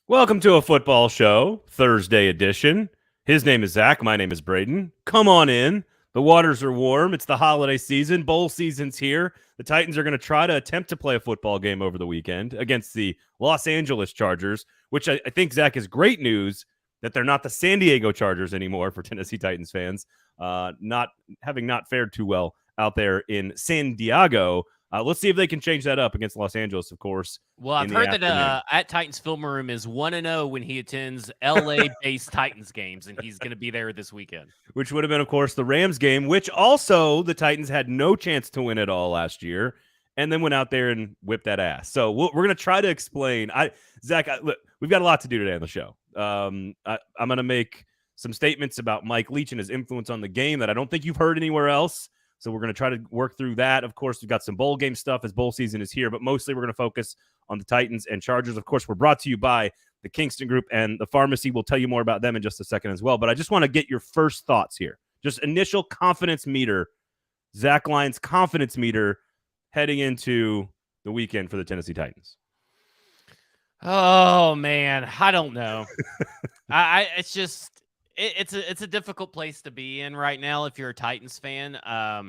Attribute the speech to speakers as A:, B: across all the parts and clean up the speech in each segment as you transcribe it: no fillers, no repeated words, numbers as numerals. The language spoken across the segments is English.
A: Welcome to a football show, Thursday edition. His name is Zach. My name is Braden. Come on in. The waters are warm. It's the holiday season. Bowl season's here. The Titans are going to try to attempt to play a football game over the weekend against the Los Angeles Chargers, which I think, Zach, is great news that they're not the San Diego Chargers anymore for Tennessee Titans fans, not fared too well out there in San Diego. Let's see if they can change that up against Los Angeles, of course.
B: Well, I've heard that at Titans Film Room is 1-0 when he attends LA-based Titans games, and he's going to be there this weekend.
A: Which would have been, of course, the Rams game, which also the Titans had no chance to win at all last year, and then went out there and whipped that ass. So we're going to try to explain. Zach, look, we've got a lot to do today on the show. I'm going to make some statements about Mike Leach and his influence on the game that I don't think you've heard anywhere else. So we're going to try to work through that. Of course, we've got some bowl game stuff as bowl season is here, but mostly we're going to focus on the Titans and Chargers. Of course, we're brought to you by the Kingston Group and the Pharmacy. We'll tell you more about them in just a second as well. But I just want to get your first thoughts here. Just initial confidence meter, Zach Lyons' confidence meter heading into the weekend for the Tennessee Titans.
B: Oh, man. I don't know. It's just... It's a difficult place to be in right now if you're a Titans fan. I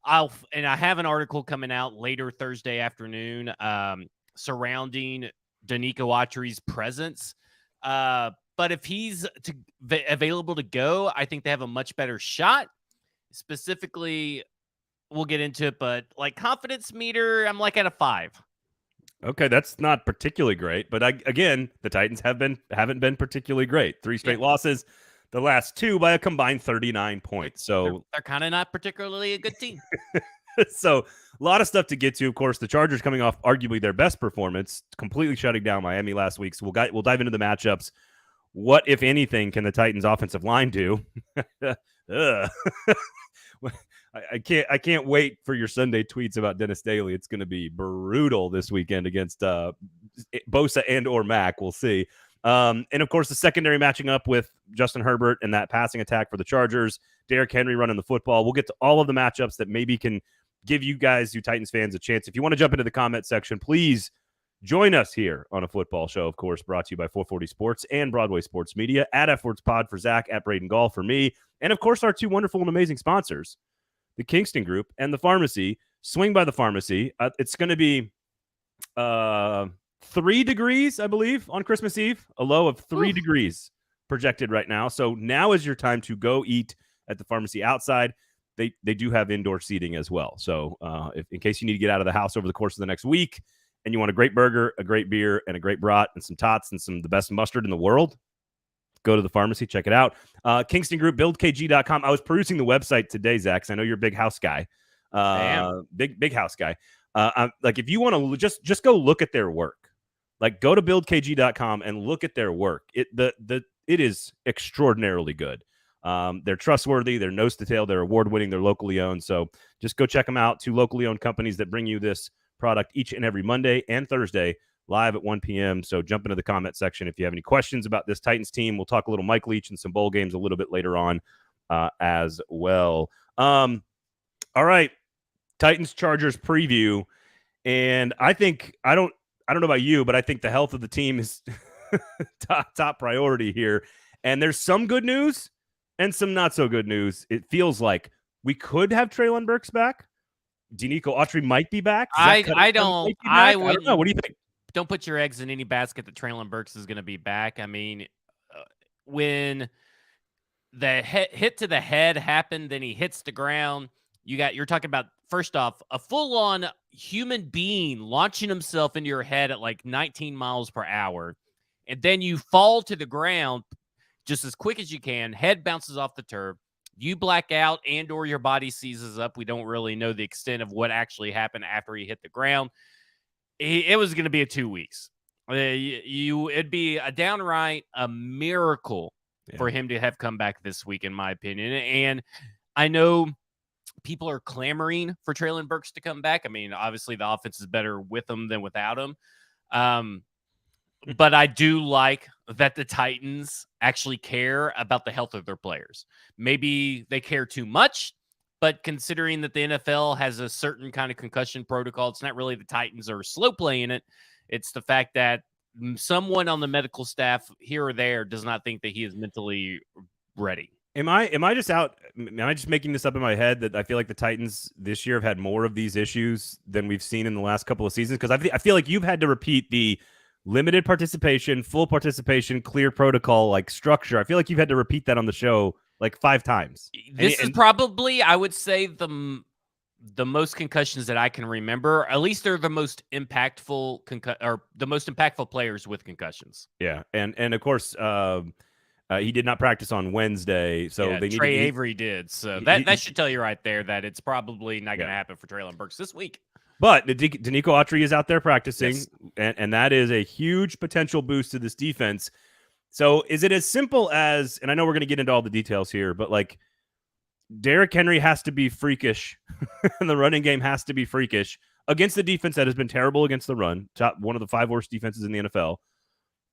B: have an article coming out later Thursday afternoon surrounding Denico Autry's presence. But if he's available to go, I think they have a much better shot. Specifically, we'll get into it, but like confidence meter, I'm like at a 5.
A: Okay, that's not particularly great, but again, the Titans haven't been particularly great. 3 straight losses. The last 2 by a combined 39 points. So
B: they're kind of not particularly a good team.
A: So a lot of stuff to get to. Of course, the Chargers coming off arguably their best performance, completely shutting down Miami last week. So we'll dive into the matchups. What, if anything, can the Titans offensive line do? I can't wait for your Sunday tweets about Dennis Daly. It's going to be brutal this weekend against Bosa and or Mac. We'll see. And of course, the secondary matching up with Justin Herbert and that passing attack for the Chargers, Derrick Henry running the football. We'll get to all of the matchups that maybe can give you guys, you Titans fans, a chance. If you want to jump into the comment section, please join us here on a football show, of course, brought to you by 440 Sports and Broadway Sports Media. At F-Words Pod for Zach, at Braden Gall for me, and of course, our 2 wonderful and amazing sponsors, the Kingston Group and the Pharmacy. Swing by the Pharmacy. It's going to be 3 degrees, I believe, on Christmas Eve. A low of 3 degrees projected right now. So now is your time to go eat at the Pharmacy outside. They do have indoor seating as well. So in case you need to get out of the house over the course of the next week and you want a great burger, a great beer, and a great brat and some tots and the best mustard in the world, go to the Pharmacy. Check it out. Kingston Group, buildkg.com. I was perusing the website today, Zach, because I know you're a big house guy. Big house guy. Like if you want to just go look at their work. Like, go to buildkg.com and look at their work. It is extraordinarily good. They're trustworthy. They're nose to tail. They're award-winning. They're locally owned. So just go check them out. 2 locally owned companies that bring you this product each and every Monday and Thursday live at 1 p.m. So jump into the comment section if you have any questions about this Titans team. We'll talk a little Mike Leach and some bowl games a little bit later on as well. All right, Titans-Chargers preview. And I don't know about you, but I think the health of the team is top priority here. And there's some good news and some not so good news. It feels like we could have Treylon Burks back. Denico Autry might be back.
B: I don't know.
A: What do you think?
B: Don't put your eggs in any basket that Treylon Burks is going to be back. I mean, when the hit to the head happened, then he hits the ground. You're talking about, first off, a full-on human being launching himself into your head at like 19 miles per hour. And then you fall to the ground just as quick as you can. Head bounces off the turf. You black out and or your body seizes up. We don't really know the extent of what actually happened after he hit the ground. It was going to be 2 weeks. It'd be a downright a miracle for him to have come back this week, in my opinion. And I know people are clamoring for Treylon Burks to come back. I mean, obviously the offense is better with him than without him. But I do like that the Titans actually care about the health of their players. Maybe they care too much, but considering that the NFL has a certain kind of concussion protocol, it's not really the Titans are slow playing it. It's the fact that someone on the medical staff here or there does not think that he is mentally ready.
A: Am I just making this up in my head that I feel like the Titans this year have had more of these issues than we've seen in the last couple of seasons? Because I feel like you've had to repeat the limited participation, full participation, clear protocol like structure. I feel like you've had to repeat that on the show like 5 times.
B: This is probably, I would say, the most concussions that I can remember. At least they're the most impactful or the most impactful players with concussions.
A: Yeah, and of course, he did not practice on Wednesday, so they
B: Trey Avery did. So that should tell you right there that it's probably not going to happen for Treylon Burks this week.
A: But Denico Autry is out there practicing, and that is a huge potential boost to this defense. So is it as simple as, and I know we're going to get into all the details here, but like Derrick Henry has to be freakish, and the running game has to be freakish against the defense that has been terrible against the run, one of the 5 worst defenses in the NFL.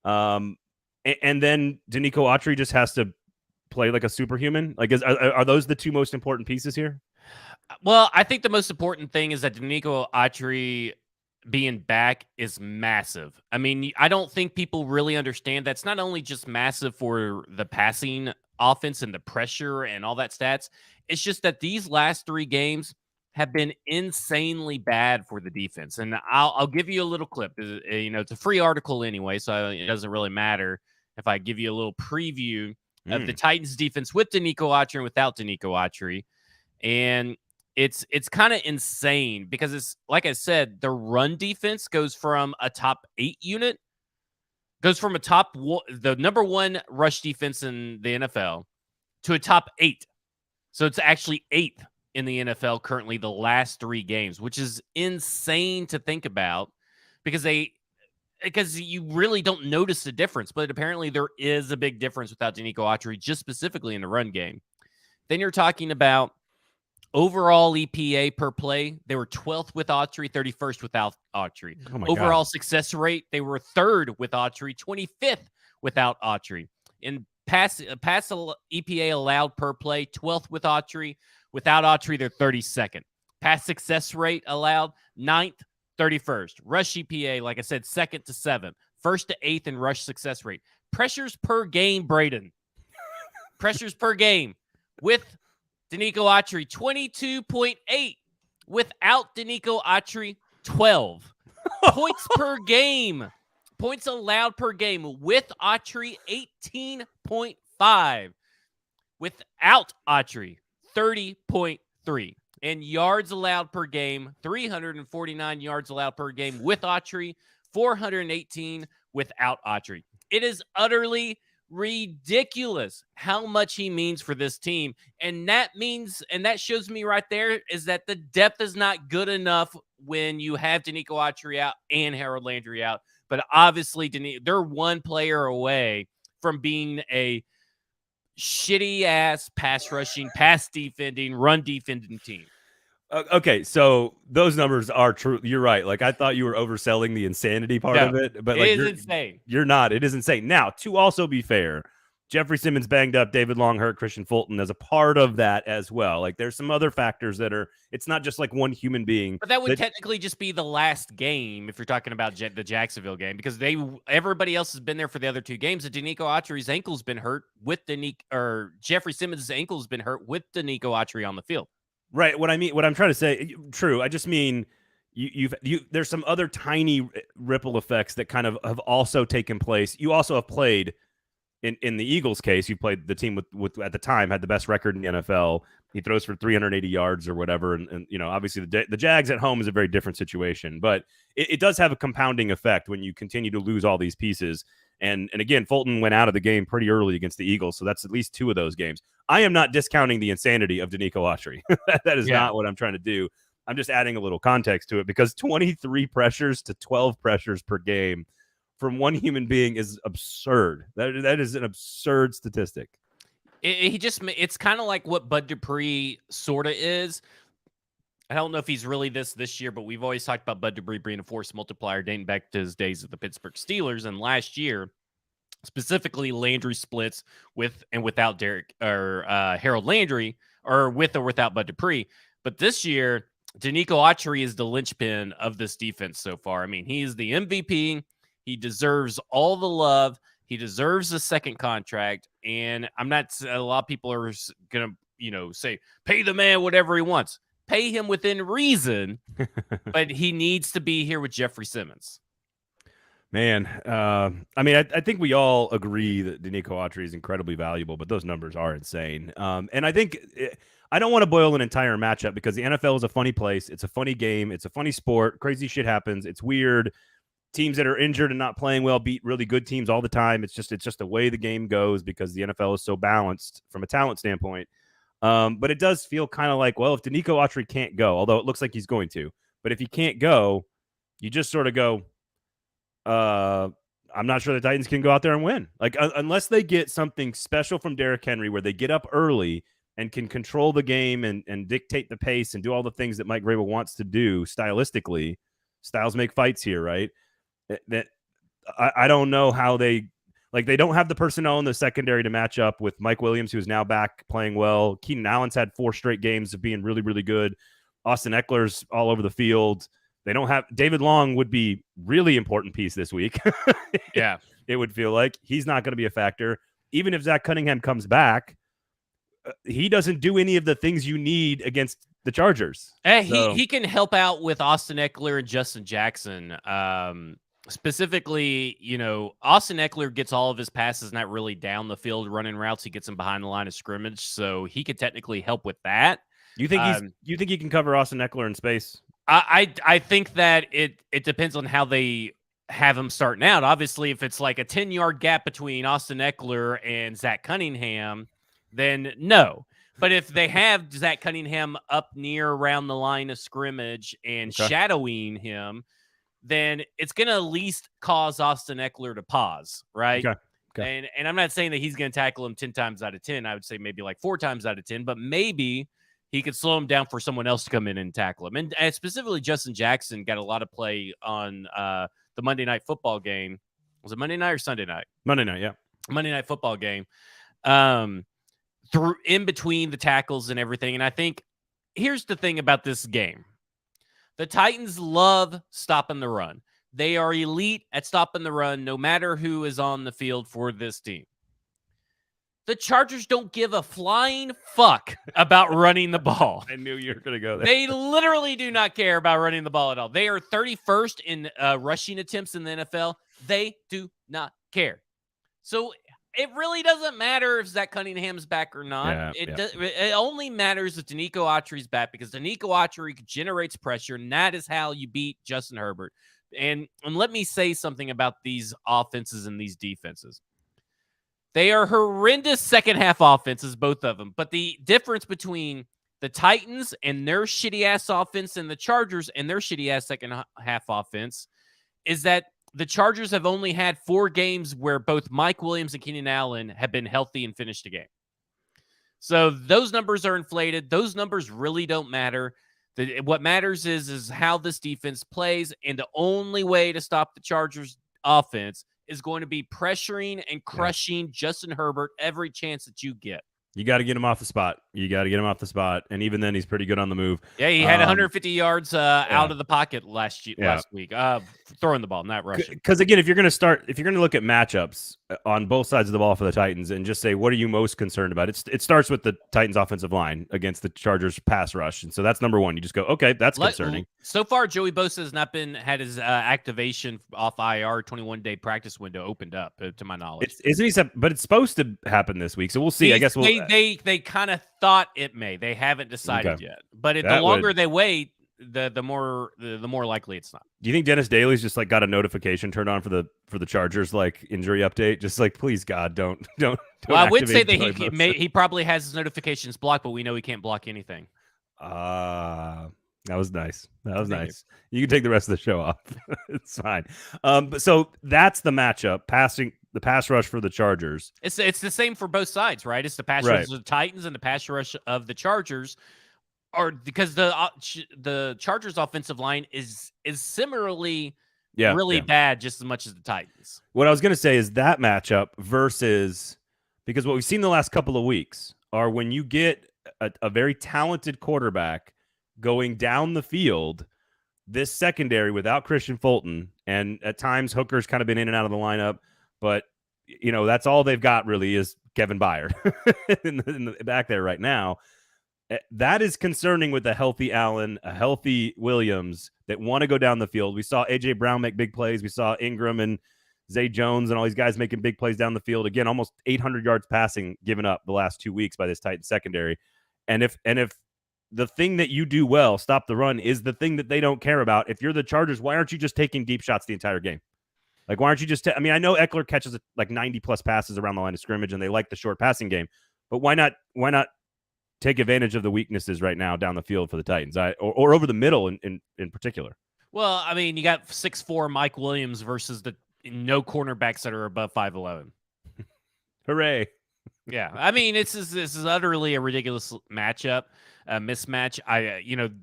A: And then Denico Autry just has to play like a superhuman. Like, are those the 2 most important pieces here?
B: Well, I think the most important thing is that Denico Autry being back is massive. I mean, I don't think people really understand that's not only just massive for the passing offense and the pressure and all that stats. It's just that these last 3 games have been insanely bad for the defense. And I'll give you a little clip. It's a free article anyway, so it doesn't really matter if I give you a little preview of the Titans defense with Denico Autry and without Denico Autry. And it's kind of insane because it's, like I said, the run defense goes from a top 8 unit, goes from the number 1 rush defense in the NFL to a top 8. So it's actually 8th in the NFL currently the last 3 games, which is insane to think about because you really don't notice the difference. But apparently there is a big difference without Denico Autry, just specifically in the run game. Then you're talking about overall EPA per play. They were 12th with Autry, 31st without Autry. Overall success rate, they were 3rd with Autry, 25th without Autry. In pass EPA allowed per play, 12th with Autry. Without Autry, they're 32nd. Pass success rate allowed, 9th, 31st. Rush EPA, like I said, 2nd to 7th. 1st to 8th in rush success rate. Pressures per game, Braden. Pressures per game with Denico Autry, 22.8. Without Denico Autry, 12. Points per game. Points allowed per game. With Autry, 18.5. Without Autry, 30.3. And yards allowed per game, 349 yards allowed per game with Autry, 418 without Autry. It is utterly ridiculous how much he means for this team. And that shows me right there is that the depth is not good enough when you have Denico Autry out and Harold Landry out. But obviously, they're one player away from being a shitty ass pass rushing, pass defending, run defending team.
A: Okay, so those numbers are true. You're right. Like, I thought you were overselling the insanity part of it, but like,
B: it is insane.
A: You're not. It is insane. Now, to also be fair, Jeffrey Simmons banged up, David Long hurt, Christian Fulton as a part of that as well. Like, there's some other factors that are. It's not just like one human being.
B: But that would technically just be the last game if you're talking about the Jacksonville game, because everybody else has been there for the other 2 games. And Denico Autry's ankle's been hurt with Jeffrey Simmons' ankle's been hurt with Denico Autry on the field.
A: Right. What I'm trying to say, true. I just mean there's some other tiny ripple effects that kind of have also taken place. You also have played in the Eagles' case. You played the team with at the time had the best record in the NFL. He throws for 380 yards or whatever, and obviously the Jags at home is a very different situation. But it does have a compounding effect when you continue to lose all these pieces. And again, Fulton went out of the game pretty early against the Eagles, so that's at least 2 of those games. I am not discounting the insanity of Denico Autry. That is not what I'm trying to do. I'm just adding a little context to it because 23 pressures to 12 pressures per game from one human being is absurd. That is an absurd statistic.
B: It's kind of like what Bud Dupree sort of is. I don't know if he's really this year, but we've always talked about Bud Dupree being a force multiplier dating back to his days at the Pittsburgh Steelers. And last year, specifically Landry splits with and without Harold Landry, or with or without Bud Dupree. But this year, Denico Autry is the linchpin of this defense so far. I mean, he's the MVP. He deserves all the love. He deserves a second contract. And I'm not, a lot of people are going to, say, pay the man whatever he wants. Pay him within reason, but he needs to be here with Jeffrey Simmons.
A: Man, I mean, I think we all agree that Denico Autry is incredibly valuable, but those numbers are insane. And I think I don't want to boil an entire matchup because the NFL is a funny place. It's a funny game. It's a funny sport. Crazy shit happens. It's weird. Teams that are injured and not playing well beat really good teams all the time. It's just the way the game goes because the NFL is so balanced from a talent standpoint. But it does feel kind of like, well, if Denico Autry can't go, although it looks like he's going to, but if he can't go, you just sort of go, I'm not sure the Titans can go out there and win. Like, unless they get something special from Derrick Henry where they get up early and can control the game and dictate the pace and do all the things that Mike Vrabel wants to do stylistically. Styles make fights here, right? I don't know how they don't have the personnel in the secondary to match up with Mike Williams, who is now back playing well. Keenan Allen's had 4 straight games of being really, really good. Austin Eckler's all over the field. They don't have David Long would be really important piece this week.
B: Yeah,
A: it would feel like he's not going to be a factor. Even if Zach Cunningham comes back, he doesn't do any of the things you need against the Chargers.
B: He can help out with Austin Eckler and Justin Jackson. Specifically, Austin Eckler gets all of his passes not really down the field running routes. He gets them behind the line of scrimmage, so he could technically help with that.
A: You think you think he can cover Austin Eckler in space?
B: I think that it depends on how they have him starting out. Obviously, if it's like a 10-yard gap between Austin Eckler and Zach Cunningham, then no. But if they have Zach Cunningham up near around the line of scrimmage and shadowing him, then it's going to at least cause Austin Eckler to pause, right?
A: Okay.
B: And I'm not saying that he's going to tackle him 10 times out of 10. I would say maybe like 4 times out of 10, but maybe he could slow him down for someone else to come in and tackle him. And specifically, Justin Jackson got a lot of play on the Monday Night Football game. Was it Monday night or Sunday night?
A: Monday night, yeah.
B: Monday Night Football game. Through in between the tackles and everything. And I think here's the thing about this game. The Titans love stopping the run. They are elite at stopping the run, no matter who is on the field for this team. The Chargers don't give a flying fuck about running the ball.
A: I knew you were going to go there.
B: They literally do not care about running the ball at all. They are 31st in rushing attempts in the NFL. They do not care. So it really doesn't matter if Zach Cunningham's back or not. It only matters if Denico Autry's back because Denico Autry generates pressure, and that is how you beat Justin Herbert. And let me say something about these offenses and these defenses. They are horrendous second-half offenses, both of them. But the difference between the Titans and their shitty-ass offense and the Chargers and their shitty-ass second-half offense is that the Chargers have only had 4 games where both Mike Williams and Keenan Allen have been healthy and finished a game. So those numbers are inflated. Those numbers really don't matter. What matters is how this defense plays, and the only way to stop the Chargers offense is going to be pressuring and crushing Justin Herbert every chance that you get.
A: You got to get him off the spot. And even then, he's pretty good on the move.
B: Yeah, he had 150 yards out of the pocket last week, throwing the ball, not rushing.
A: Because again, if you're going to look at matchups on both sides of the ball for the Titans and just say, what are you most concerned about? It starts with the Titans offensive line against the Chargers pass rush. And so that's number one. You just go, okay, that's concerning.
B: So far, Joey Bosa has not had his activation off IR 21-day practice window opened up, to my knowledge.
A: But it's supposed to happen this week. So we'll see. I guess
B: they kind of thought it may. They haven't decided yet. But the longer they wait, the more likely it's not.
A: Do you think Dennis Daly's just got a notification turned on for the Chargers injury update? Just please God, don't. Well,
B: I would say that he probably has his notifications blocked, but we know he can't block anything.
A: That was nice. Nice. You can take the rest of the show off. It's fine. But so that's the matchup. The pass rush for the Chargers.
B: It's the same for both sides, right? It's the pass rush of the Titans and the pass rush of the Chargers, or because the Chargers offensive line is similarly really bad, just as much as the Titans.
A: What I was going to say is that matchup versus, because what we've seen the last couple of weeks are when you get a very talented quarterback going down the field, this secondary without Christian Fulton, and at times Hooker's kind of been in and out of the lineup, but that's all they've got really is Kevin Byard in the back there right now. That is concerning with a healthy Allen, a healthy Williams that want to go down the field. We saw A.J. Brown make big plays. We saw Ingram and Zay Jones and all these guys making big plays down the field. Again, almost 800 yards passing given up the last 2 weeks by this Titan secondary. And if the thing that you do well, stop the run, is the thing that they don't care about, if you're the Chargers, why aren't you just taking deep shots the entire game? Like, why aren't you just I mean, I know Eckler catches like 90-plus passes around the line of scrimmage, and they like the short passing game. But why not take advantage of the weaknesses right now down the field for the Titans, or over the middle in particular?
B: Well, I mean, you got 6'4" Mike Williams versus the no cornerbacks that are above 5'11".
A: Hooray.
B: Yeah, I mean, this is utterly a ridiculous mismatch.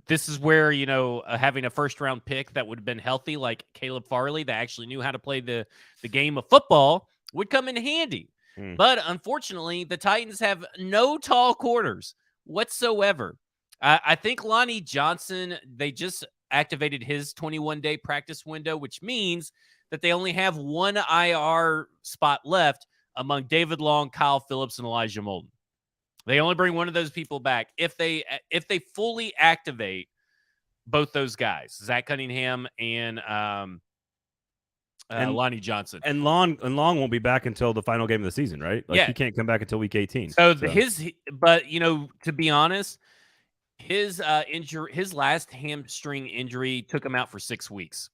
B: This is where, having a first-round pick that would have been healthy, like Caleb Farley, that actually knew how to play the game of football, would come in handy. But unfortunately, the Titans have no tall corners whatsoever. I think Lonnie Johnson, they just activated his 21-day practice window, which means that they only have one IR spot left among David Long, Kyle Phillips, and Elijah Molden. They only bring one of those people back if they fully activate both those guys, Zach Cunningham and Lonnie Johnson.
A: And Long won't be back until the final game of the season, right? He can't come back until week 18.
B: But to be honest, his last hamstring injury took him out for 6 weeks.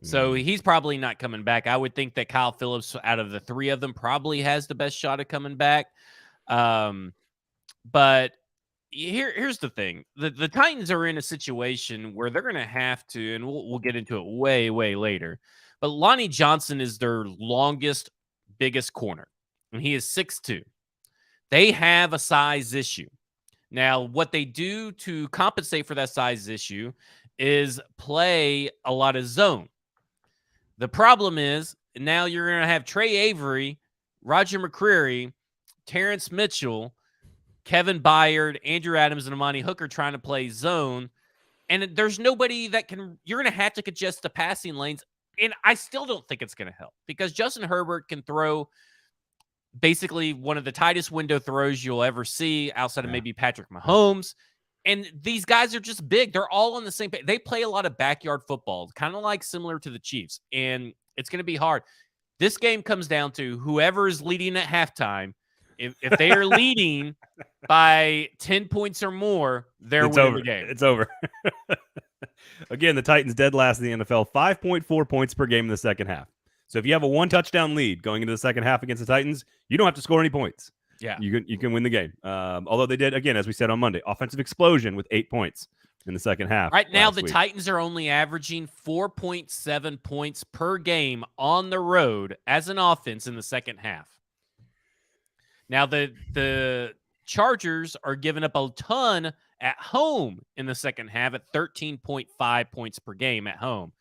B: So he's probably not coming back. I would think that Kyle Phillips, out of the three of them, probably has the best shot at coming back. But here's the thing. The Titans are in a situation where they're going to have to, and we'll get into it way, way later, but Lonnie Johnson is their longest, biggest corner, and he is 6'2". They have a size issue. Now, what they do to compensate for that size issue is play a lot of zone. The problem is now you're going to have Trey Avery, Roger McCreary, Terrence Mitchell, Kevin Byard, Andrew Adams, and Amani Hooker trying to play zone. And there's nobody that can – you're going to have to congest the passing lanes. And I still don't think it's going to help because Justin Herbert can throw basically one of the tightest window throws you'll ever see outside of maybe Patrick Mahomes. And these guys are just big. They're all on the same page. They play a lot of backyard football, kind of like similar to the Chiefs. And it's going to be hard. This game comes down to whoever is leading at halftime. If they are leading by 10 points or more, they're winning the game.
A: It's over. Again, the Titans dead last in the NFL, 5.4 points per game in the second half. So if you have a one-touchdown lead going into the second half against the Titans, you don't have to score any points.
B: Yeah,
A: you can win the game. Although they did, again, as we said on Monday, offensive explosion with 8 points in the second half.
B: Right now, the Titans are only averaging 4.7 points per game on the road as an offense in the second half. Now, the Chargers are giving up a ton at home in the second half at 13.5 points per game at home.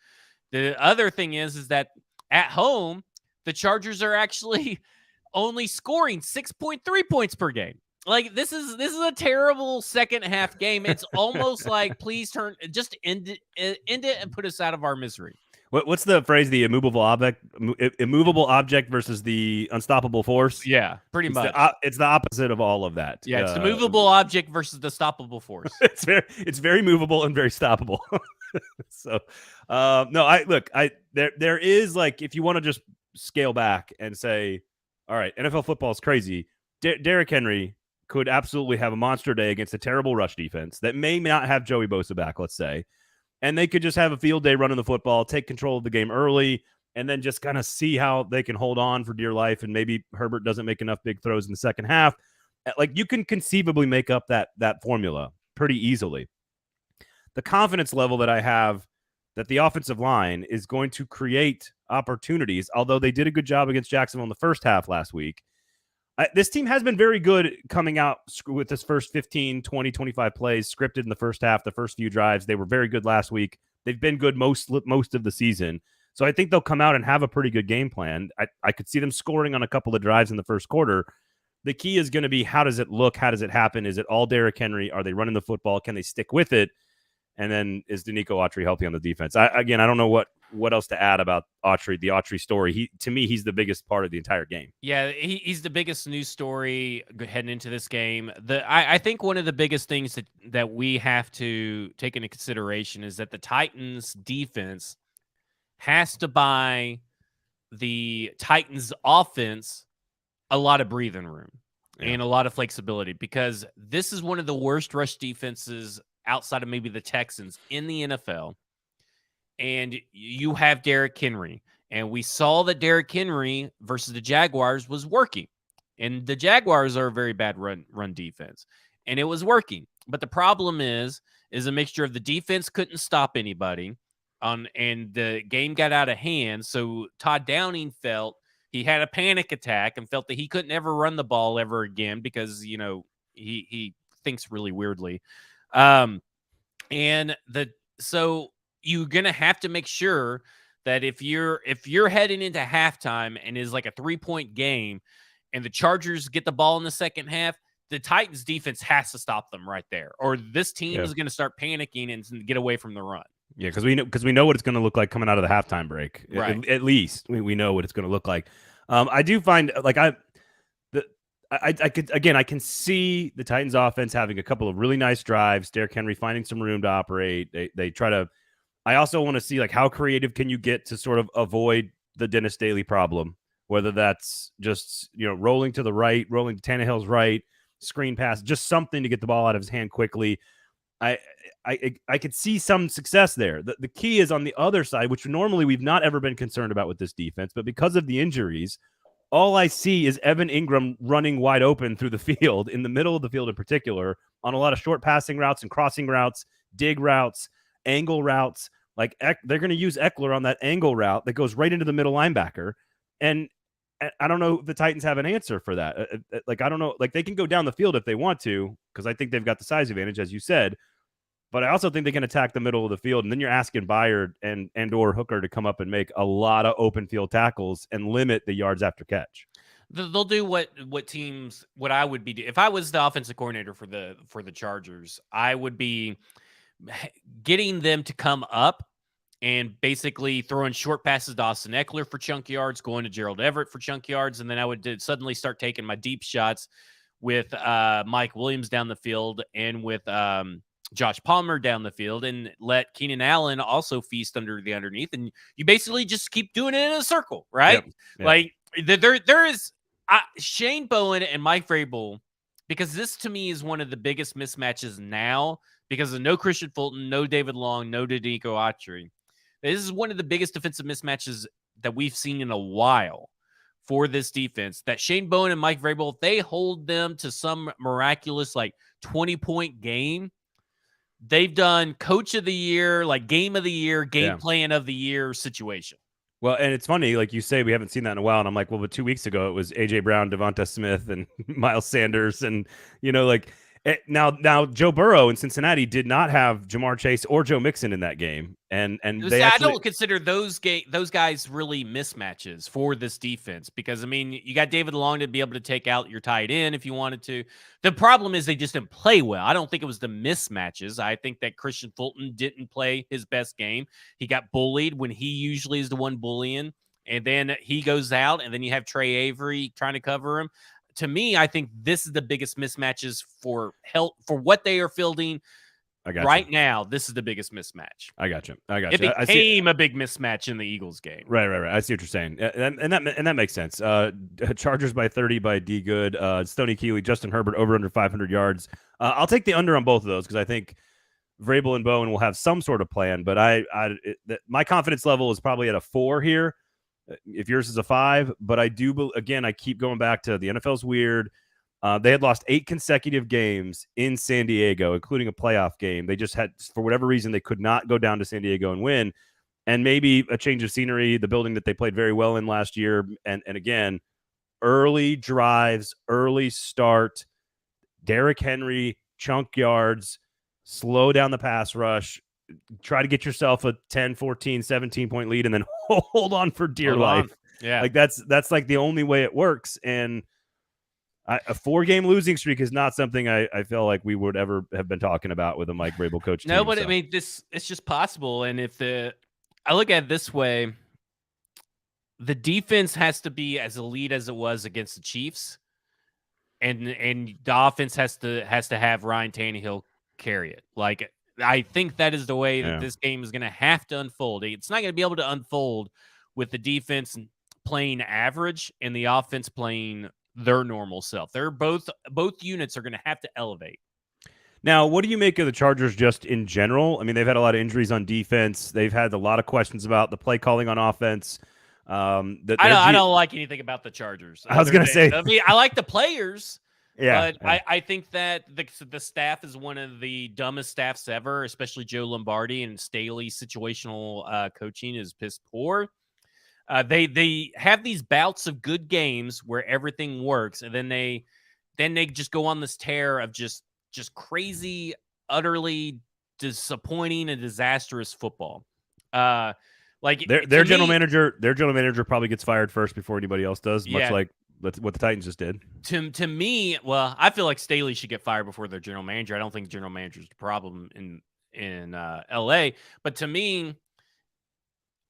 B: The other thing is that at home, the Chargers are actually only scoring 6.3 points per game. Like, this is a terrible second half game. It's almost like, please end it and put us out of our misery.
A: What's the phrase? The immovable object versus the unstoppable force?
B: Yeah, pretty much.
A: It's the opposite of all of that.
B: Yeah, it's the movable object versus the stoppable force.
A: It's very movable and very stoppable. So, there is, like, if you want to just scale back and say, all right, NFL football is crazy. Derrick Henry could absolutely have a monster day against a terrible rush defense that may not have Joey Bosa back, let's say. And they could just have a field day running the football, take control of the game early, and then just kind of see how they can hold on for dear life. And maybe Herbert doesn't make enough big throws in the second half. Like, you can conceivably make up that formula pretty easily. The confidence level that I have that the offensive line is going to create opportunities, although they did a good job against Jacksonville in the first half last week. This team has been very good coming out with this first 15, 20, 25 plays scripted in the first half, the first few drives. They were very good last week. They've been good most of the season. So I think they'll come out and have a pretty good game plan. I could see them scoring on a couple of drives in the first quarter. The key is going to be, how does it look? How does it happen? Is it all Derrick Henry? Are they running the football? Can they stick with it? And then is Denico Autry healthy on the defense? I don't know what else to add about Autry, the Autry story. To me, he's the biggest part of the entire game.
B: Yeah, he's the biggest news story heading into this game. I think one of the biggest things that we have to take into consideration is that the Titans defense has to buy the Titans offense a lot of breathing room and a lot of flexibility, because this is one of the worst rush defenses outside of maybe the Texans in the NFL. And you have Derrick Henry. And we saw that Derrick Henry versus the Jaguars was working. And the Jaguars are a very bad run defense. And it was working. But the problem is a mixture of the defense couldn't stop anybody. And the game got out of hand. So Todd Downing felt he had a panic attack and felt that he couldn't ever run the ball ever again because, he thinks really weirdly. So you're going to have to make sure that if you're heading into halftime and is like a 3-point game and the Chargers get the ball in the second half, the Titans defense has to stop them right there, or this team is going to start panicking and get away from the run.
A: Yeah, because we know what it's going to look like coming out of the halftime break.
B: Right.
A: At least we know what it's going to look like. I do find I can see the Titans offense having a couple of really nice drives. Derrick Henry finding some room to operate. They try to. I also want to see how creative can you get to sort of avoid the Dennis Daly problem, whether that's just rolling to the right, rolling to Tannehill's right, screen pass, just something to get the ball out of his hand quickly. I could see some success there. The key is on the other side, which normally we've not ever been concerned about with this defense, but because of the injuries, all I see is Evan Ingram running wide open through the field, in the middle of the field in particular, on a lot of short passing routes and crossing routes, dig routes, angle routes. Like they're going to use Eckler on that angle route that goes right into the middle linebacker. And I don't know if the Titans have an answer for that. I don't know. They can go down the field if they want to, because I think they've got the size advantage, as you said. But I also think they can attack the middle of the field, and then you're asking Byard and or Hooker to come up and make a lot of open field tackles and limit the yards after catch.
B: They'll do what I would be if I was the offensive coordinator for the Chargers. I would be getting them to come up and basically throwing short passes to Austin Eckler for chunk yards, going to Gerald Everett for chunk yards, and then I would suddenly start taking my deep shots with Mike Williams down the field and with Josh Palmer down the field, and let Keenan Allen also feast underneath, and you basically just keep doing it in a circle, right? Yep. There is Shane Bowen and Mike Vrabel, because this to me is one of the biggest mismatches now, because of no Christian Fulton, no David Long, no Denico Autry. This is one of the biggest defensive mismatches that we've seen in a while for this defense, that Shane Bowen and Mike Vrabel, if they hold them to some miraculous 20-point game, they've done coach of the year, game of the year, game plan of the year situation.
A: Well, and it's funny, like you say, we haven't seen that in a while. And I'm like, well, but 2 weeks ago, it was A.J. Brown, Devonta Smith, and Miles Sanders. And, now Joe Burrow in Cincinnati did not have Jamar Chase or Joe Mixon in that game. And
B: I don't consider those guys really mismatches for this defense, because, you got David Long to be able to take out your tight end if you wanted to. The problem is they just didn't play well. I don't think it was the mismatches. I think that Christian Fulton didn't play his best game. He got bullied when he usually is the one bullying, and then he goes out, and then you have Trey Avery trying to cover him. To me, I think this is the biggest mismatches for what they are fielding right now. This is the biggest mismatch.
A: I got you.
B: It became a big mismatch in the Eagles game.
A: Right. I see what you're saying, and that makes sense. Chargers by 30 by D. Good. Stoney Keeley, Justin Herbert over under 500 yards. I'll take the under on both of those, because I think Vrabel and Bowen will have some sort of plan. But my confidence level is probably at a 4 here. If yours is a 5, but I keep going back to the NFL's weird. They had lost 8 consecutive games in San Diego, including a playoff game. They just had, for whatever reason, they could not go down to San Diego and win. And maybe a change of scenery, the building that they played very well in last year. And again, early drives, early start, Derrick Henry, chunk yards, slow down the pass rush, try to get yourself a 10, 14, 17-point lead, and then hold on for dear life.
B: Yeah.
A: That's the only way it works. And A 4-game losing streak is not something I feel like we would ever have been talking about with a Mike Vrabel coach
B: No,
A: team.
B: but
A: So.
B: I mean, it's just possible. And if I look at it this way, the defense has to be as elite as it was against the Chiefs, and the offense has to have Ryan Tannehill carry it. Like, I think that is the way that this game is going to have to unfold. It's not going to be able to unfold with the defense playing average and the offense playing their normal self. They're both units are going to have to elevate.
A: Now, what do you make of the Chargers just in general? I mean, they've had a lot of injuries on defense. They've had a lot of questions about the play calling on offense.
B: I don't like anything about the Chargers.
A: I was going to say.
B: I mean, I like the players.
A: Yeah,
B: but I think that the staff is one of the dumbest staffs ever, especially Joe Lombardi and Staley's situational coaching is piss poor. They have these bouts of good games where everything works, and then they just go on this tear of just crazy, utterly disappointing and disastrous football. Like
A: their general manager probably gets fired first before anybody else does, much like what the Titans just did.
B: To me, well, I feel like Staley should get fired before their general manager. I don't think the general manager is the problem in LA. But to me,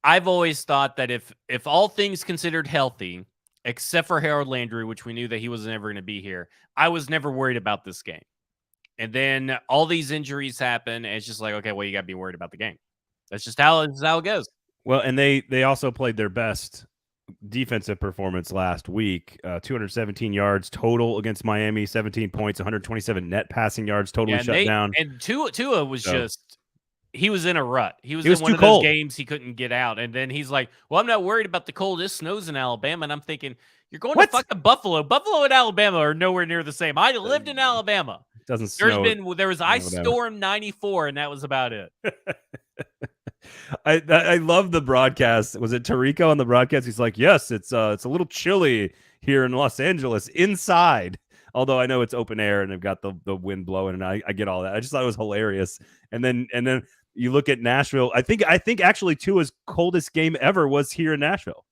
B: I've always thought that if all things considered healthy, except for Harold Landry, which we knew that he was never going to be here, I was never worried about this game. And then all these injuries happen, and it's just like, okay, well, you got to be worried about the game. That's just how it goes.
A: Well, and they also played their best defensive performance last week. 217 yards total against Miami, 17 points, 127 net passing yards, totally shut down.
B: And Tua was just, he was in a rut. He was in one of
A: cold.
B: those games he couldn't get out. And then he's like, well, I'm not worried about the cold. It snows in Alabama. And I'm thinking, you're going to fucking Buffalo. Buffalo and Alabama are nowhere near the same. I lived in Alabama.
A: It doesn't snow.
B: There was Ice Storm 94, and that was about it.
A: I love the broadcast. Was it Denico on the broadcast? He's like, yes, it's a little chilly here in Los Angeles inside. Although I know it's open air and they've got the wind blowing, and I get all that. I just thought it was hilarious. And then you look at Nashville. I think actually Tua's coldest game ever was here in Nashville.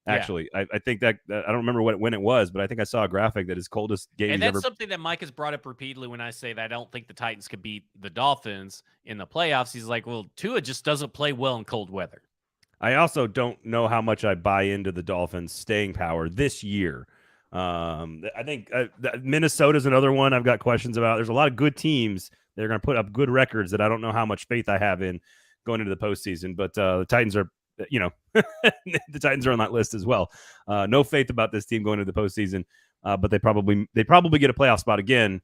A: Actually, yeah. I think that I don't remember when it was, but I think I saw a graphic that his coldest game.
B: And that's something that Mike has brought up repeatedly when I say that I don't think the Titans could beat the Dolphins in the playoffs. He's like, well, Tua just doesn't play well in cold weather.
A: I also don't know how much I buy into the Dolphins' staying power this year. I think Minnesota's another one I've got questions about. There's a lot of good teams that are going to put up good records that I don't know how much faith I have in going into the postseason. But the Titans are, the Titans are on that list as well. No faith about this team going into the postseason, but they probably get a playoff spot again.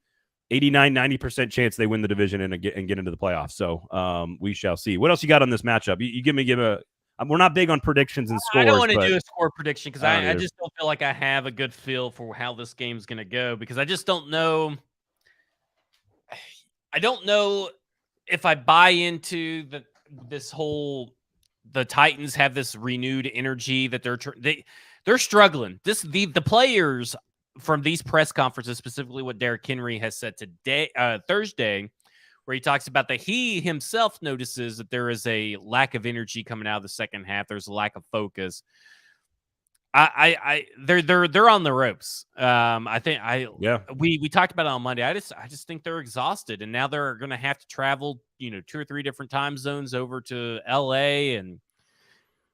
A: 89-90% chance they win the division and get into the playoffs. So we shall see. What else you got on this matchup? You give a. We're not big on predictions and scores.
B: I don't want to do a score prediction because I just don't feel like I have a good feel for how this game's going to go because I just don't know. I don't know if I buy into this whole. The Titans have this renewed energy that they're struggling. The players from these press conferences, specifically what Derrick Henry has said today, Thursday, where he talks about that he himself notices that there is a lack of energy coming out of the second half. There's a lack of focus. They're on the ropes. We talked about it on Monday. I just think they're exhausted, and now they're going to have to travel, 2 or 3 different time zones over to LA, and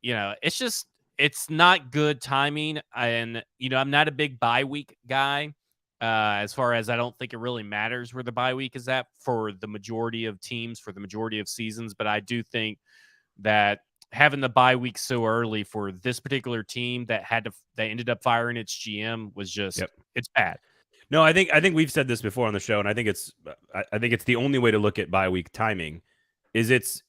B: it's not good timing. And I'm not a big bye week guy. As far as I don't think it really matters where the bye week is at for the majority of teams, for the majority of seasons. But I do think that having the bye week so early for this particular team that ended up firing its GM was just it's bad.
A: No, I think we've said this before on the show, and I think it's the only way to look at bye week timing is it's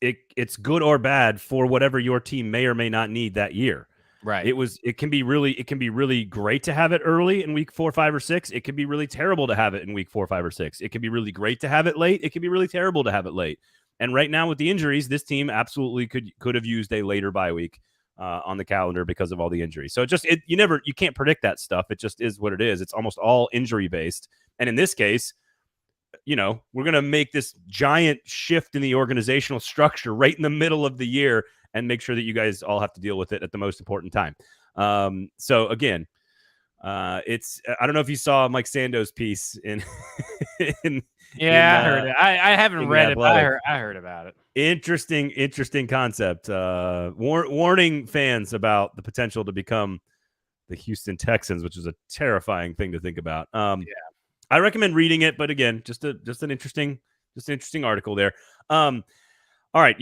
A: good or bad for whatever your team may or may not need that year.
B: Right.
A: It can be really great to have it early in week 4, 5, or 6. It can be really terrible to have it in week 4, 5, or 6. It can be really great to have it late. It can be really terrible to have it late. And right now with the injuries, this team absolutely could have used a later bye week on the calendar because of all the injuries. So you can't predict that stuff. It just is what it is. It's almost all injury based. And in this case, we're going to make this giant shift in the organizational structure right in the middle of the year and make sure that you guys all have to deal with it at the most important time. So again, It's I don't know if you saw Mike Sando's piece in in
B: Yeah, I heard it. I haven't
A: in The
B: read it, but
A: Athletic.
B: I heard about it.
A: Interesting concept. Warning fans about the potential to become the Houston Texans, which is a terrifying thing to think about. I recommend reading it, but again, just an interesting article there. All right,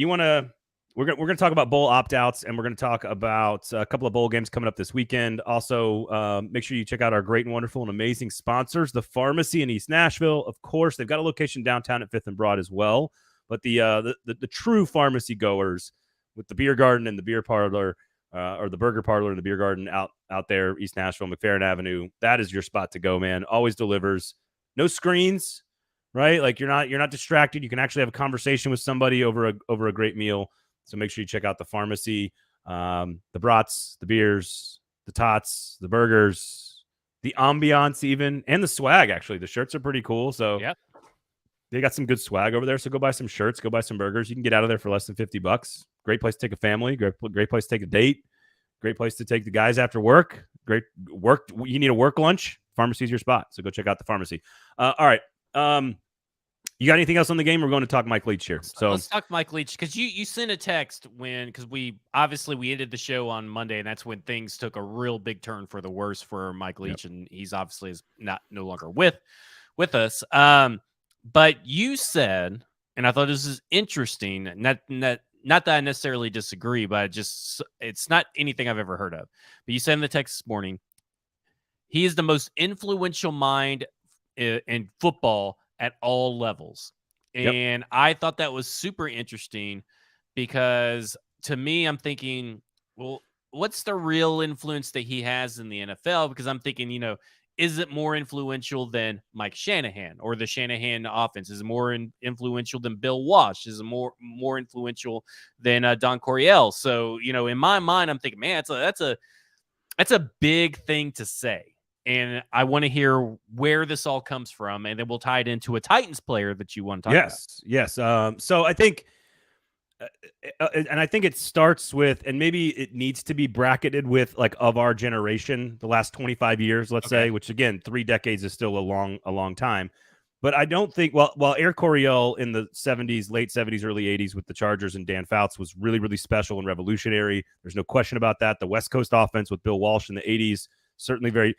A: we're gonna talk about bowl opt outs, and we're gonna talk about a couple of bowl games coming up this weekend. Also, make sure you check out our great and wonderful and amazing sponsors, the Pharmacy in East Nashville. Of course, they've got a location downtown at Fifth and Broad as well. But the true pharmacy goers with the beer garden and the beer parlor, or the burger parlor and the beer garden out there, East Nashville, McFerrin Avenue, that is your spot to go, man. Always delivers. No screens, right? Like you're not distracted. You can actually have a conversation with somebody over a great meal. So make sure you check out the Pharmacy, the brats, the beers, the tots, the burgers, the ambiance even, and the swag. Actually, the shirts are pretty cool. So
B: Yep.
A: they got some good swag over there. So go buy some shirts, go buy some burgers. You can get out of there for less than $50. Great place to take a family. Great place to take a date. Great place to take the guys after work. Great work. You need a work lunch. Pharmacy's your spot. So go check out the Pharmacy. All right. You got anything else on the game? We're going to talk Mike Leach here. So
B: let's talk Mike Leach, because you sent a text because we ended the show on Monday, and that's when things took a real big turn for the worse for Mike Leach, and he's obviously no longer with us. But you said, and I thought this is interesting, not that I necessarily disagree, but it's not anything I've ever heard of. But you said in the text this morning, he is the most influential mind in football at all levels. And I thought that was super interesting, because to me, I'm thinking, well, what's the real influence that he has in the NFL? Because I'm thinking, is it more influential than Mike Shanahan or the Shanahan offense? Is it more influential than Bill Walsh? Is it more influential than Don Coryell? So, in my mind, I'm thinking, man, that's a big thing to say. And I want to hear where this all comes from, and then we'll tie it into a Titans player that you want to talk about.
A: Yes. So I think, and I think it starts with, and maybe it needs to be bracketed with, like, of our generation, the last 25 years, let's say, which again, 3 decades is still a long time. But I don't think, while Air Coryell in the 70s, late 70s, early 80s with the Chargers and Dan Fouts was really, really special and revolutionary. There's no question about that. The West Coast offense with Bill Walsh in the 80s, certainly very.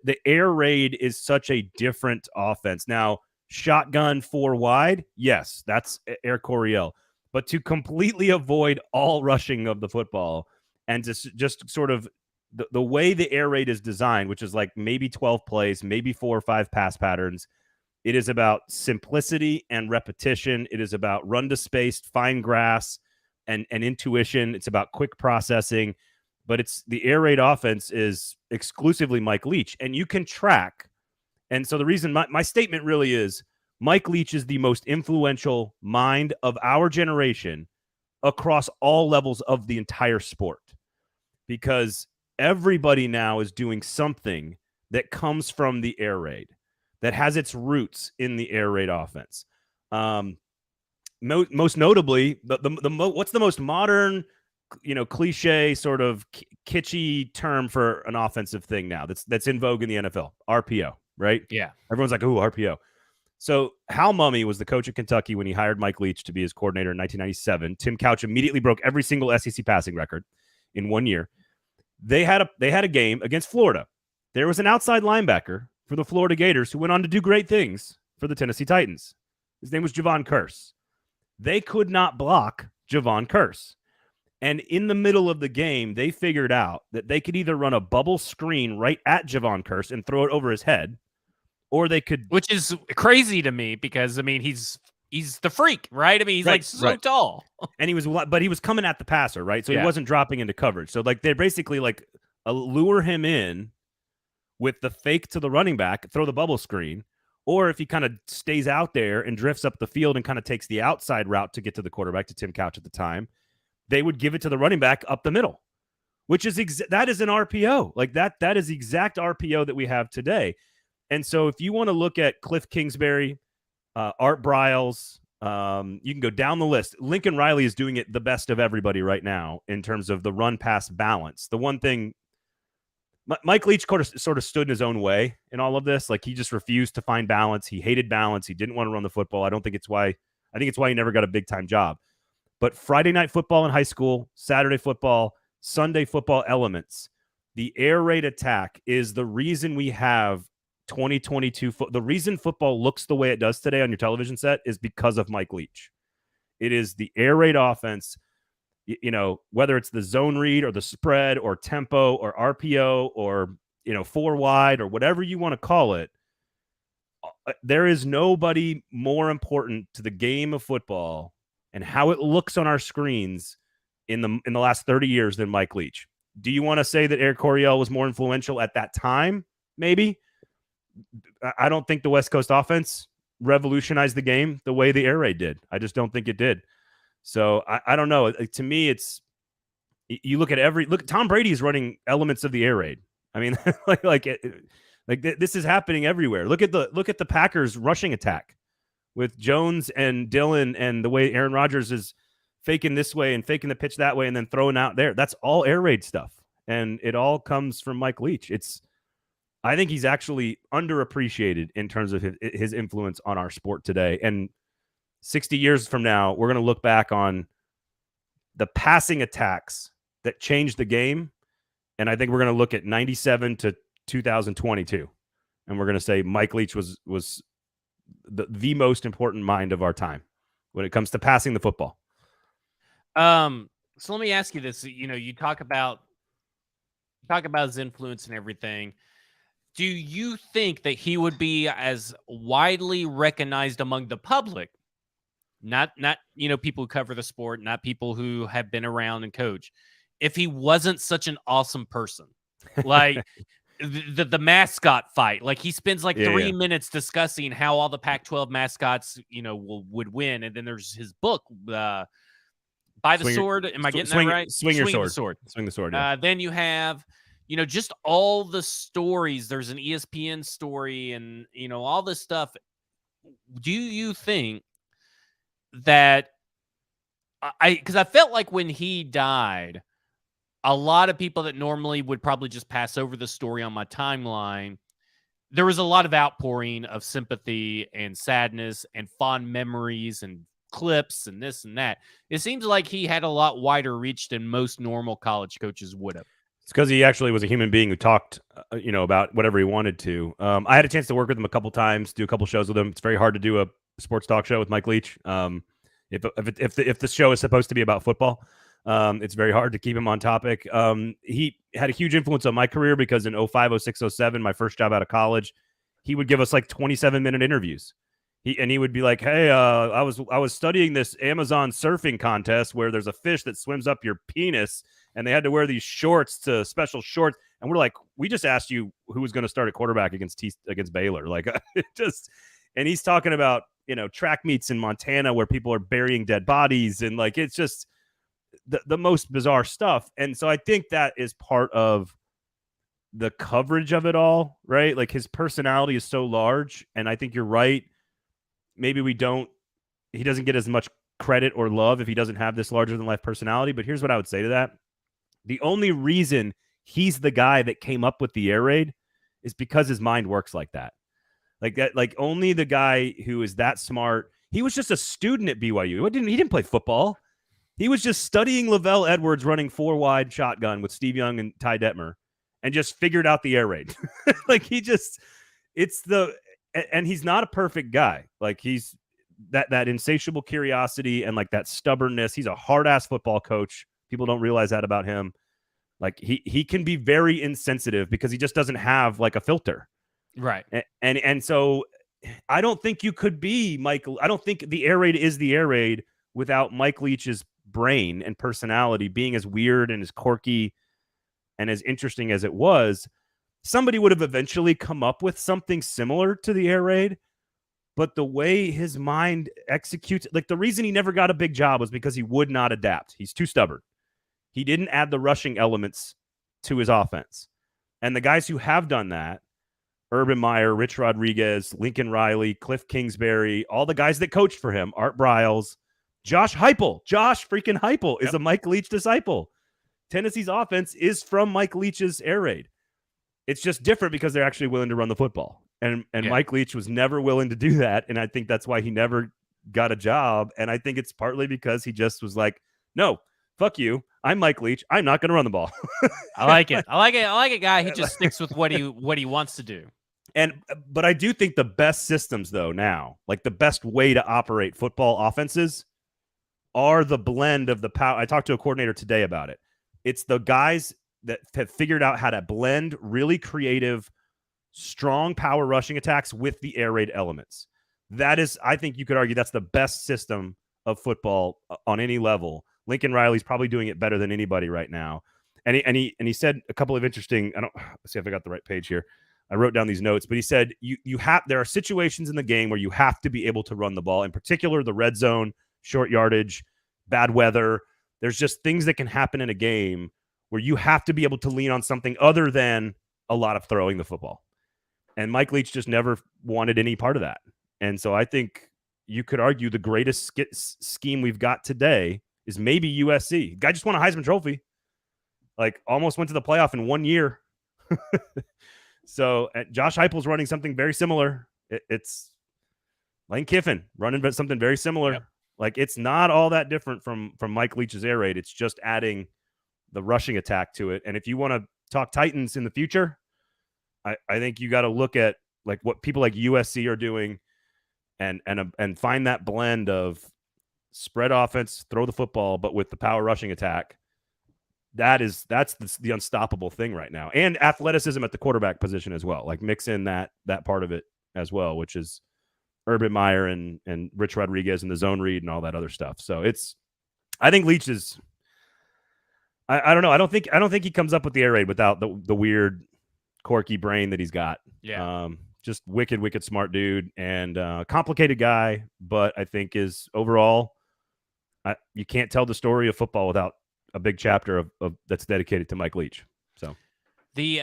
A: The air raid is such a different offense. Now, shotgun 4 wide, yes, that's Air Coryell. But to completely avoid all rushing of the football and just sort of the way the air raid is designed, which is like maybe 12 plays, maybe 4 or 5 pass patterns, it is about simplicity and repetition. It is about run to space, fine grass, and intuition. It's about quick processing. But it's the air raid offense is exclusively Mike Leach, and you can track. And so the reason my statement really is Mike Leach is the most influential mind of our generation across all levels of the entire sport, because everybody now is doing something that comes from the air raid, that has its roots in the air raid offense. Most notably, what's the most modern, cliche sort of kitschy term for an offensive thing now that's in vogue in the NFL? RPO, right?
B: Yeah.
A: Everyone's like, ooh, RPO. So Hal Mumme was the coach of Kentucky when he hired Mike Leach to be his coordinator in 1997. Tim Couch immediately broke every single SEC passing record in 1 year. They had a game against Florida. There was an outside linebacker for the Florida Gators who went on to do great things for the Tennessee Titans. His name was Javon Curse. They could not block Javon Curse. And in the middle of the game, they figured out that they could either run a bubble screen right at Javon Curse and throw it over his head, or they could...
B: Which is crazy to me, because, I mean, he's the freak, right? I mean, he's so tall.
A: And he was coming at the passer, right? So he wasn't dropping into coverage. So, like, they basically, like, lure him in with the fake to the running back, throw the bubble screen, or if he kind of stays out there and drifts up the field and kind of takes the outside route to get to the quarterback, to Tim Couch at the time, they would give it to the running back up the middle, which is that is an RPO. Like that is the exact RPO that we have today. And so if you want to look at Cliff Kingsbury, Art Briles, you can go down the list. Lincoln Riley is doing it the best of everybody right now in terms of the run-pass balance. The one thing Mike Leach sort of stood in his own way in all of this. Like, he just refused to find balance. He hated balance. He didn't want to run the football. I think it's why he never got a big time job. But Friday night football in high school, Saturday football, Sunday football elements, the air raid attack is the reason we have 2022. The reason football looks the way it does today on your television set is because of Mike Leach. It is the air raid offense, whether it's the zone read or the spread or tempo or RPO or, 4 wide or whatever you want to call it. There is nobody more important to the game of football and how it looks on our screens in the last 30 years than Mike Leach. Do you want to say that Eric Coryell was more influential at that time? Maybe. I don't think the West Coast offense revolutionized the game the way the air raid did. I just don't think it did. So I don't know. To me, you look at Tom Brady's running elements of the air raid. I mean, this is happening everywhere. Look at the Packers rushing attack with Jones and Dillon, and the way Aaron Rodgers is faking this way and faking the pitch that way and then throwing out there. That's all air raid stuff. And it all comes from Mike Leach. I think he's actually underappreciated in terms of his influence on our sport today. And 60 years from now, we're going to look back on the passing attacks that changed the game. And I think we're going to look at 97 to 2022. And we're going to say Mike Leach was the most important mind of our time when it comes to passing the football.
B: So let me ask you this. You talk about his influence and everything. Do you think that he would be as widely recognized among the public, not people who cover the sport, not people who have been around and coach, if he wasn't such an awesome person? Like the mascot fight. Like, he spends 3 minutes discussing how all the Pac-12 mascots, would win. And then there's his book, By the Sword. Am I getting that right?
A: Swing the sword. Swing the sword. Yeah.
B: Then you have, just all the stories. There's an ESPN story and, all this stuff. Do you think that because I felt like when he died, a lot of people that normally would probably just pass over the story on my timeline, there was a lot of outpouring of sympathy and sadness and fond memories and clips and this and that. It seems like he had a lot wider reach than most normal college coaches would have.
A: It's because he actually was a human being who talked, about whatever he wanted to. I had a chance to work with him a couple times, do a couple shows with him. It's very hard to do a sports talk show with Mike Leach. If the show is supposed to be about football, it's very hard to keep him on topic. He had a huge influence on my career because in 05, 06, 07, my first job out of college, he would give us 27-minute interviews. He would be like, "Hey, I was studying this Amazon surfing contest where there's a fish that swims up your penis, and they had to wear these special shorts." And we're like, "We just asked you who was going to start at quarterback against Baylor." And he's talking about track meets in Montana where people are burying dead bodies, and it's just the most bizarre stuff. And so I think that is part of the coverage of it all, right? Like, his personality is so large, and I think you're right. Maybe he doesn't get as much credit or love if he doesn't have this larger than life personality. But here's what I would say to that. The only reason he's the guy that came up with the air raid is because his mind works like that. Only the guy who is that smart. He was just a student at BYU. He didn't play football. He was just studying Lavelle Edwards running 4 wide shotgun with Steve Young and Ty Detmer and just figured out the air raid. And he's not a perfect guy. He's that insatiable curiosity and that stubbornness. He's a hard ass football coach. People don't realize that about him. He can be very insensitive because he just doesn't have a filter.
B: Right.
A: And so I don't think you could be Michael. I don't think the air raid is the air raid without Mike Leach's brain and personality being as weird and as quirky and as interesting as it was. Somebody would have eventually come up with something similar to the air raid, but the way his mind executes, the reason he never got a big job was because he would not adapt. He's too stubborn. He didn't add the rushing elements to his offense. And the guys who have done that, Urban Meyer, Rich Rodriguez, Lincoln Riley, Cliff Kingsbury, all the guys that coached for him, Art Briles, Josh freaking Heupel is a Mike Leach disciple. Tennessee's offense is from Mike Leach's air raid. It's just different because they're actually willing to run the football. And Mike Leach was never willing to do that. And I think that's why he never got a job. And I think it's partly because he just was like, no, fuck you. I'm Mike Leach. I'm not going to run the ball.
B: I like it. I like a guy who just sticks with what he wants to do.
A: But I do think the best systems, though, now, like the best way to operate football offenses are the blend of the power. I talked to a coordinator today about it. It's the guys that have figured out how to blend really creative, strong power rushing attacks with the air raid elements. That is, I think you could argue that's the best system of football on any level. Lincoln Riley's probably doing it better than anybody right now. And he said a couple of interesting, let's see if I got the right page here. I wrote down these notes, but he said there are situations in the game where you have to be able to run the ball, in particular the red zone, short yardage, bad weather. There's just things that can happen in a game where you have to be able to lean on something other than a lot of throwing the football. And Mike Leach just never wanted any part of that. And so I think you could argue the greatest scheme we've got today is maybe USC. Guy just won a Heisman Trophy. Like almost went to the playoff in 1 year. So Josh Heupel's running something very similar. It's Lane Kiffin running something very similar. Yep. Like it's not all that different from Mike Leach's air raid. It's just adding the rushing attack to it. And if you want to talk Titans in the future, I think you got to look at like what people like USC are doing and find that blend of spread offense, throw the football, but with the power rushing attack. That's the unstoppable thing right now. And athleticism at the quarterback position as well. Like mix in that part of it as well, which is Urban Meyer and Rich Rodriguez and the zone read and all that other stuff. So I think Leach is I don't know. I don't think he comes up with the air raid without the weird quirky brain that he's got.
B: Yeah.
A: Just wicked smart dude and complicated guy, but I think is overall you can't tell the story of football without a big chapter of that's dedicated to Mike Leach. So
B: the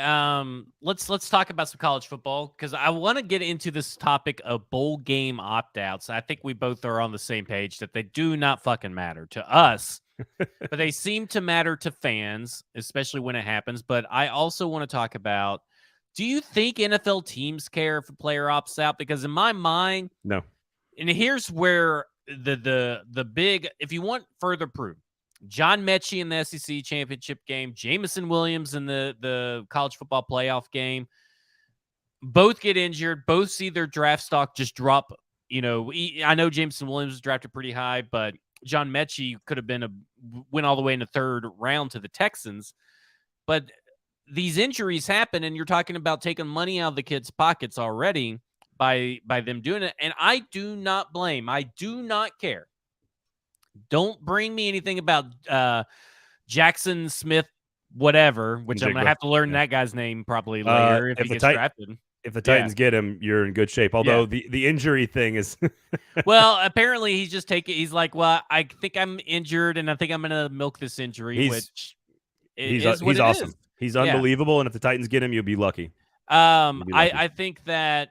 B: let's talk about some college football because I want to get into this topic of bowl game opt-outs. I think we both are on the same page that they do not fucking matter to us, but they seem to matter to fans, especially when it happens. But I also want to talk about, do you think NFL teams care if a player opts out? Because in my mind,
A: no.
B: And here's where the big, if you want further proof, John Mechie in the SEC championship game, Jameson Williams in the college football playoff game, both get injured, both see their draft stock just drop. You know, I know Jameson Williams was drafted pretty high, but John Mechie could have went all the way in the third round to the Texans. But these injuries happen, and you're talking about taking money out of the kids' pockets already by them doing it. And I do not blame. I do not care. Don't bring me anything about Jackson Smith, whatever, which I'm going to have to learn that guy's name probably later if he gets drafted.
A: If the Titans get him, you're in good shape. Although the injury thing is
B: well, apparently he's like, well, I think I'm injured and I think I'm going to milk this injury,
A: he's awesome. He's unbelievable. And if the Titans get him, you'll be lucky.
B: I think that,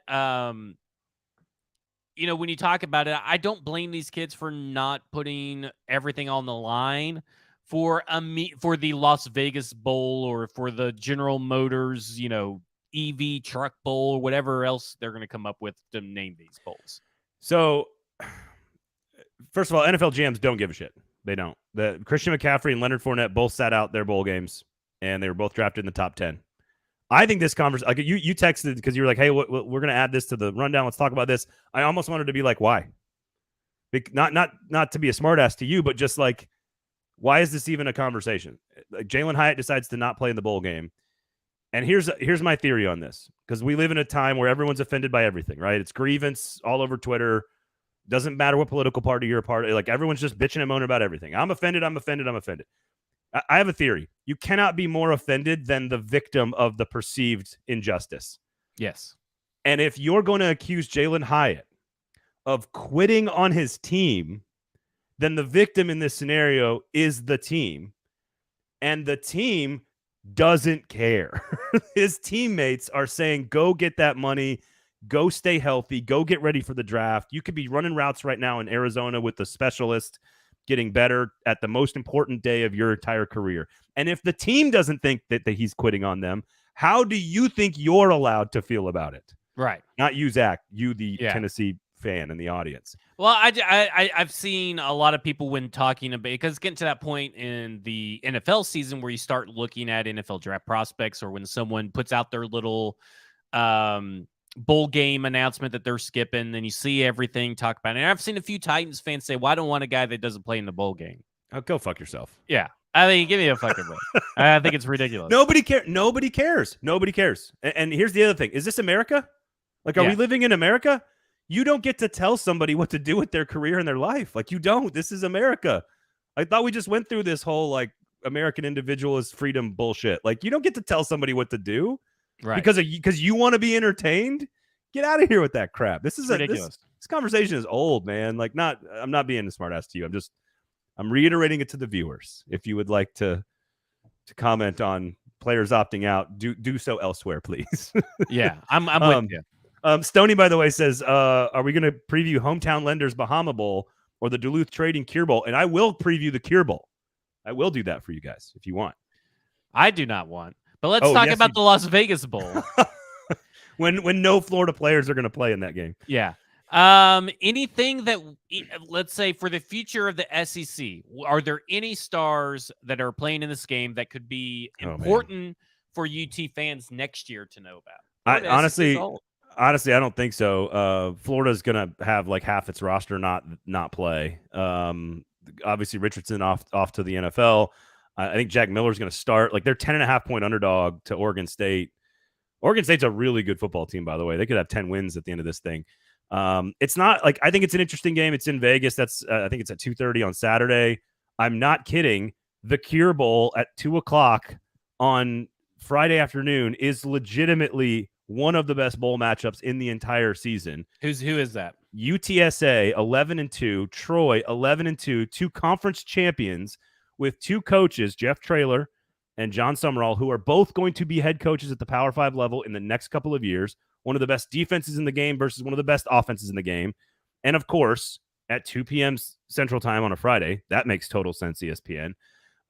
B: you know, when you talk about it, I don't blame these kids for not putting everything on the line for the Las Vegas Bowl or for the General Motors, you know, EV truck bowl or whatever else they're going to come up with to name these bowls.
A: So, first of all, NFL GMs don't give a shit. They don't. The Christian McCaffrey and Leonard Fournette both sat out their bowl games, and they were both drafted in the top 10. I think this conversation, like you texted because you were like, hey, we're going to add this to the rundown. Let's talk about this. I almost wanted to be like, why? Not to be a smartass to you, but just like, why is this even a conversation? Like Jalen Hyatt decides to not play in the bowl game. And here's my theory on this, because we live in a time where everyone's offended by everything, right? It's grievance all over Twitter. Doesn't matter what political party you're a part of. Like everyone's just bitching and moaning about everything. I'm offended. I have a theory. You cannot be more offended than the victim of the perceived injustice.
B: Yes.
A: And if you're going to accuse Jalen Hyatt of quitting on his team, then the victim in this scenario is the team. And the team doesn't care. His teammates are saying, go get that money, go stay healthy, go get ready for the draft. You could be running routes right now in Arizona with the specialist, getting better at the most important day of your entire career. And if the team doesn't think that he's quitting on them, How do you think you're allowed to feel about it?
B: Right.
A: Not you, Zach. You, the Tennessee fan in the audience.
B: Well, I've seen a lot of people when talking about, because getting to that point in the NFL season where you start looking at NFL draft prospects, or when someone puts out their little bowl game announcement that they're skipping, and you see everything talk about it. And I've seen a few Titans fans say, well, I don't want a guy that doesn't play in the bowl game.
A: Oh, go fuck yourself.
B: Yeah. I mean, give me a fucking break. I think it's ridiculous.
A: Nobody cares. Nobody cares. Nobody cares. And here's the other thing. Is this America? Like, are we living in America? You don't get to tell somebody what to do with their career and their life. Like, you don't. This is America. I thought we just went through this whole, like, American individualist freedom bullshit. Like, you don't get to tell somebody what to do. Right. Because you want to be entertained. Get out of here with that crap. This is ridiculous. This conversation is old, man. Like, I'm not being a smart ass to you. I'm reiterating it to the viewers. If you would like to comment on players opting out, do so elsewhere, please.
B: Yeah, I'm with you.
A: Stoney, by the way, says, are we going to preview Hometown Lenders Bahama Bowl or the Duluth Trading Cure Bowl? And I will preview the Cure Bowl. I will do that for you guys if you want.
B: I do not want. But let's talk about the Las Vegas Bowl.
A: when no Florida players are going to play in that game.
B: Yeah. Anything that, let's say, for the future of the SEC, are there any stars that are playing in this game that could be important for UT fans next year to know about?
A: Honestly, I don't think so. Florida's gonna have like half its roster not play. Obviously Richardson off to the NFL. I think Jack Miller's gonna start. Like, they're 10.5-point underdog to Oregon State. Oregon State's a really good football team, by the way. They could have 10 wins at the end of this thing. It's not like, I think it's an interesting game. It's in Vegas. That's I think it's at 2:30 on Saturday. I'm not kidding. The Cure Bowl at 2:00 on Friday afternoon is legitimately one of the best bowl matchups in the entire season.
B: Who is that?
A: UTSA 11-2, Troy 11-2, two conference champions with two coaches, Jeff Traylor and John Summerall, who are both going to be head coaches at the Power 5 level in the next couple of years. One of the best defenses in the game versus one of the best offenses in the game. And of course, at 2 p.m. Central Time on a Friday, that makes total sense, ESPN.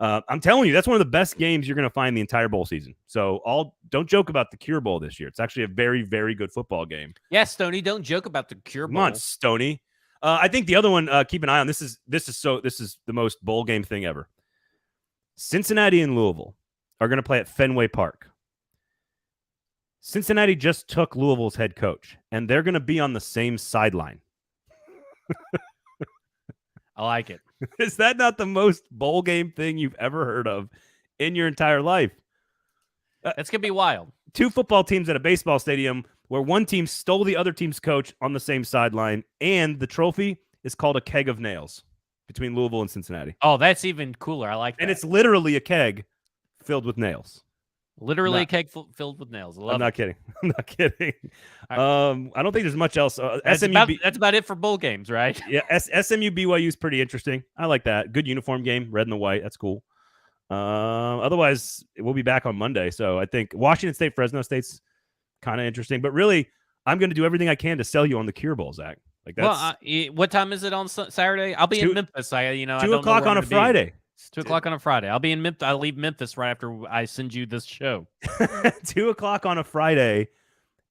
A: I'm telling you, that's one of the best games you're going to find the entire bowl season. So don't joke about the Cure Bowl this year. It's actually a very, very good football game.
B: Yeah, Stoney, don't joke about the Cure Bowl.
A: Come on, Stoney. I think the other one, keep an eye on. This is the most bowl game thing ever. Cincinnati and Louisville are going to play at Fenway Park. Cincinnati just took Louisville's head coach, and they're going to be on the same sideline.
B: I like it.
A: Is that not the most bowl game thing you've ever heard of in your entire life?
B: That's going to be wild.
A: Two football teams at a baseball stadium where one team stole the other team's coach on the same sideline, and the trophy is called a keg of nails between Louisville and Cincinnati.
B: Oh, that's even cooler. I like that.
A: And it's literally a keg filled with nails.
B: Literally a keg filled with nails.
A: I'm not kidding. I'm not kidding. I don't think there's much else.
B: That's about it for bowl games, right?
A: Yeah, SMU BYU is pretty interesting. I like that. Good uniform game, red and the white. That's cool. Otherwise, we'll be back on Monday. So I think Washington State, Fresno State's kind of interesting. But really, I'm going to do everything I can to sell you on the Cure Bowl, Zach. Like, that's
B: what time is it on Saturday? I'll be in Memphis.
A: 2 o'clock on a Friday.
B: 2 o'clock on a Friday. I'll be in Memphis. I'll leave Memphis right after I send you this show.
A: 2 o'clock on a Friday.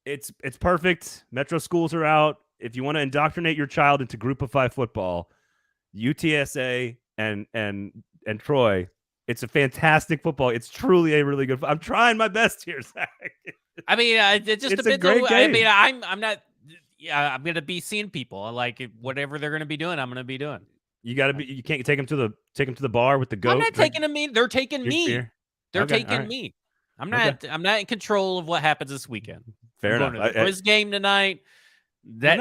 A: It's perfect. Metro schools are out. If you want to indoctrinate your child into Group of 5 football, UTSA and Troy, it's a fantastic football. It's truly a really good. I'm trying my best here, Zach.
B: I mean, it just depends. I mean, I'm not. Yeah, I'm gonna be seeing people like whatever they're gonna be doing. I'm gonna be doing.
A: You got to be. You can't take them to the bar with the goat.
B: I'm not taking them in. They're taking me. They're taking me. I'm not. I'm not in control of what happens this weekend.
A: Fair enough.
B: Going to the quiz game tonight.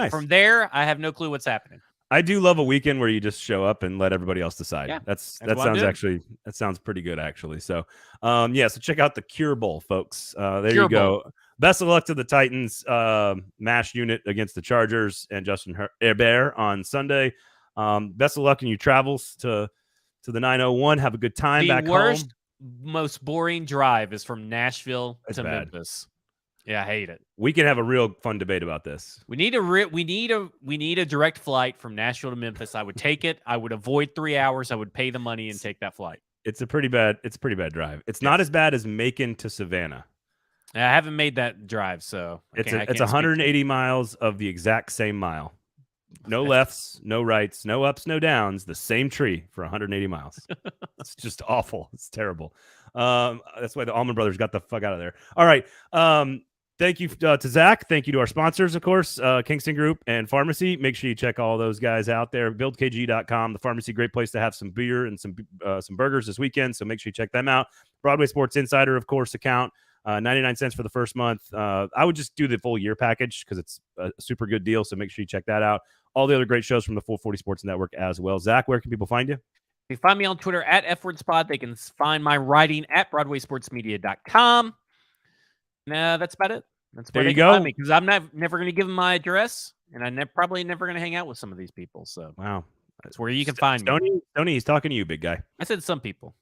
B: From there, I have no clue what's happening.
A: I do love a weekend where you just show up and let everybody else decide.
B: Yeah,
A: that sounds pretty good actually. So, so check out the Cure Bowl, folks. There you go. Best of luck to the Titans MASH unit against the Chargers and Justin Herbert on Sunday. Best of luck in your travels to the 901. Have a good time back home.
B: Most boring drive is from Nashville to Memphis. Yeah, I hate it.
A: We can have a real fun debate about this.
B: We need a direct flight from Nashville to Memphis. I would take it. I would avoid 3 hours. I would pay the money and take that flight.
A: It's a pretty bad drive. It's not as bad as Macon to Savannah.
B: I haven't made that drive, so
A: It's
B: I can't
A: 180 miles of the exact same mile. No lefts, no rights, no ups, no downs. The same tree for 180 miles. It's just awful. It's terrible. That's why the Allman Brothers got the fuck out of there. All right. Thank you to Zach. Thank you to our sponsors, of course, Kingston Group and Pharmacy. Make sure you check all those guys out there. BuildKG.com. The Pharmacy, great place to have some beer and some burgers this weekend. So make sure you check them out. Broadway Sports Insider, of course, account. 99 cents for the first month. I would just do the full year package because it's a super good deal. So make sure you check that out. All the other great shows from the Full 40 Sports Network as well. Zach, where can people find you?
B: They find me on Twitter at FWordSpot. They can find my writing at BroadwaySportsMedia.com. Nah, that's about it. That's where
A: there
B: they
A: you
B: can
A: go.
B: find me because I'm never going to give them my address, and I'm probably never going to hang out with some of these people. So
A: wow,
B: that's where you can find me.
A: Stoney, he's talking to you, big guy.
B: I said some people.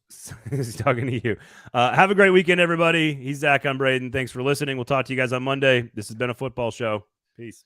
A: He's talking to you. Have a great weekend, everybody. He's Zach. I'm Braden. Thanks for listening. We'll talk to you guys on Monday. This has been a football show. Peace.